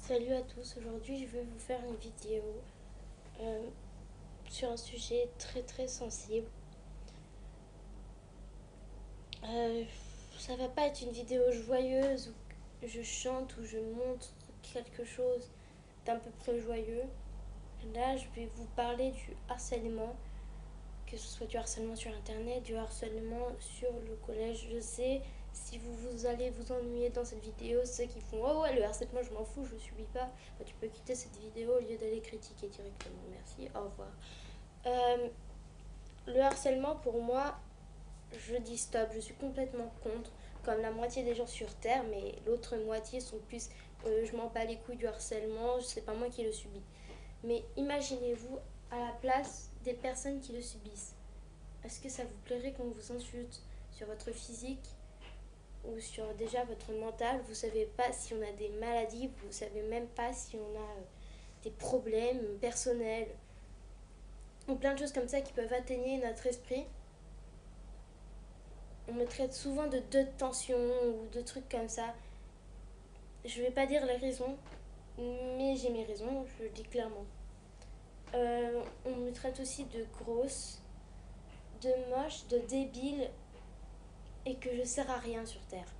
Salut à tous, aujourd'hui je vais vous faire une vidéo euh, sur un sujet très sensible. Euh, Ça va pas être une vidéo joyeuse où je chante ou je montre quelque chose d'un peu près joyeux. Là je vais vous parler du harcèlement, que ce soit du harcèlement sur internet, du harcèlement sur le collège. Je sais, si vous allez vous ennuyer dans cette vidéo, ceux qui font oh ouais le harcèlement je m'en fous, je subis pas, bah, tu peux quitter cette vidéo au lieu d'aller critiquer directement. Merci, au revoir. Euh, le harcèlement pour moi, je dis stop, je suis complètement contre, comme la moitié des gens sur Terre, mais l'autre moitié sont plus je m'en bats les couilles du harcèlement, c'est pas moi qui le subis. Mais imaginez-vous à la place des personnes qui le subissent. Est-ce que ça vous plairait qu'on vous insulte sur votre physique ou sur déjà votre mental? Vous savez pas si on a des maladies, vous savez même pas si on a des problèmes personnels ou plein de choses comme ça qui peuvent atteigner notre esprit. On me traite souvent de tension ou de trucs comme ça. Je vais pas dire les raisons, mais j'ai mes raisons, je le dis clairement. On me traite aussi de grosse, de moche, de débile et que je sers à rien sur Terre.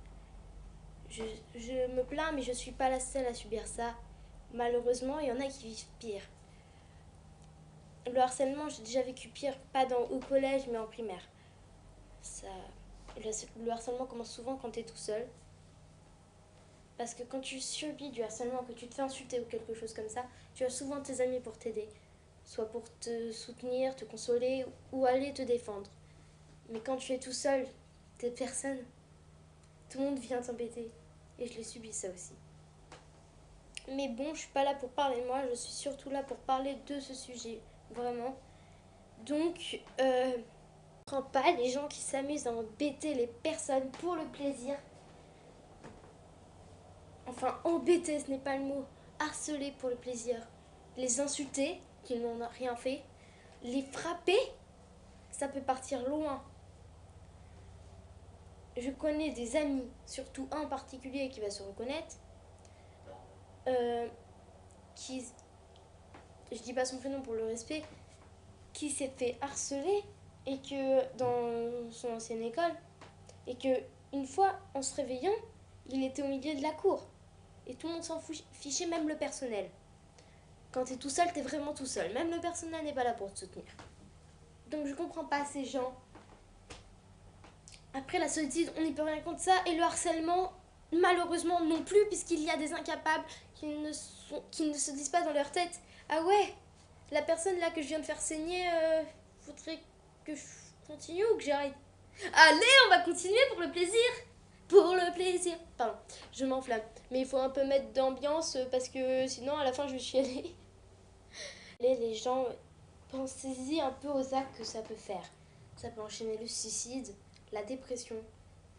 Je me plains, mais je suis pas la seule à subir ça. Malheureusement, il y en a qui vivent pire. Le harcèlement, j'ai déjà vécu pire, pas au collège, mais en primaire. Ça, le harcèlement commence souvent quand tu es tout seul. Parce que quand tu subis du harcèlement, que tu te fais insulter ou quelque chose comme ça, tu as souvent tes amis pour t'aider. Soit pour te soutenir, te consoler ou aller te défendre. Mais quand tu es tout seul, t'es personne. Tout le monde vient t'embêter. Et je l'ai subi ça aussi. Mais bon, je suis pas là pour parler de moi, je suis surtout là pour parler de ce sujet. Vraiment. Donc, je comprends pas les gens qui s'amusent à embêter les personnes pour le plaisir. Enfin, embêter, ce n'est pas le mot. Harceler pour le plaisir. Les insulter, qu'ils n'ont rien fait. Les frapper, ça peut partir loin. Je connais des amis, surtout un en particulier qui va se reconnaître, euh, qui, je dis pas son prénom pour le respect, qui s'est fait harceler et que dans son ancienne école, et que une fois en se réveillant, il était au milieu de la cour et tout le monde s'en fichait, même le personnel. Quand t'es tout seul, t'es vraiment tout seul. Même le personnel n'est pas là pour te soutenir. Donc je comprends pas ces gens. Après la solitude, on n'y peut rien contre ça. Et le harcèlement, malheureusement non plus, puisqu'il y a des incapables qui ne se disent pas dans leur tête ah ouais, la personne là que je viens de faire saigner, faudrait que je continue ou que j'arrête. Allez, on va continuer pour le plaisir. Pour le plaisir. Pardon, je m'enflamme. Mais il faut un peu mettre d'ambiance parce que sinon à la fin je vais chialer. Les gens, pensez-y un peu aux actes que ça peut faire. Ça peut enchaîner le suicide, la dépression.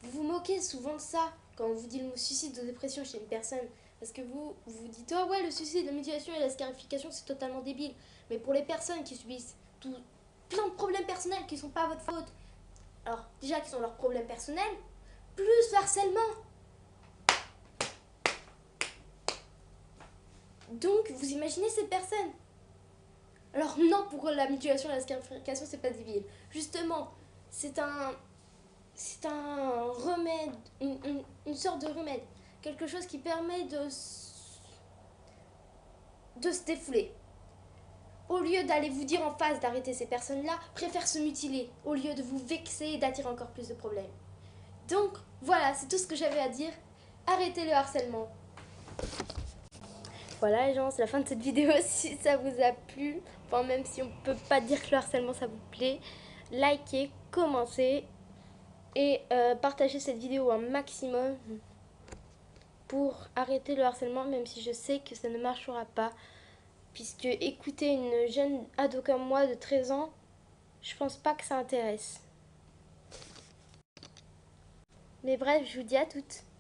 Vous vous moquez souvent de ça quand on vous dit le mot suicide ou dépression chez une personne. Parce que vous dites, oh ouais, le suicide, la mutilation et la scarification, c'est totalement débile. Mais pour les personnes qui subissent plein de problèmes personnels qui ne sont pas votre faute, alors déjà qui sont leurs problèmes personnels, plus le harcèlement. Donc, vous imaginez ces personnes. Alors non, pour la mutilation et la scarification, c'est pas débile. Justement, c'est un remède, une sorte de remède. Quelque chose qui permet de se défouler. Au lieu d'aller vous dire en face d'arrêter ces personnes-là, préfère se mutiler, au lieu de vous vexer et d'attirer encore plus de problèmes. Donc, voilà, c'est tout ce que j'avais à dire. Arrêtez le harcèlement. Voilà les gens, c'est la fin de cette vidéo. Si ça vous a plu, enfin même si on peut pas dire que le harcèlement ça vous plaît, likez, commentez et partagez cette vidéo un maximum pour arrêter le harcèlement, même si je sais que ça ne marchera pas. Puisque écouter une jeune ado comme moi de 13 ans, je pense pas que ça intéresse. Mais bref, je vous dis à toutes.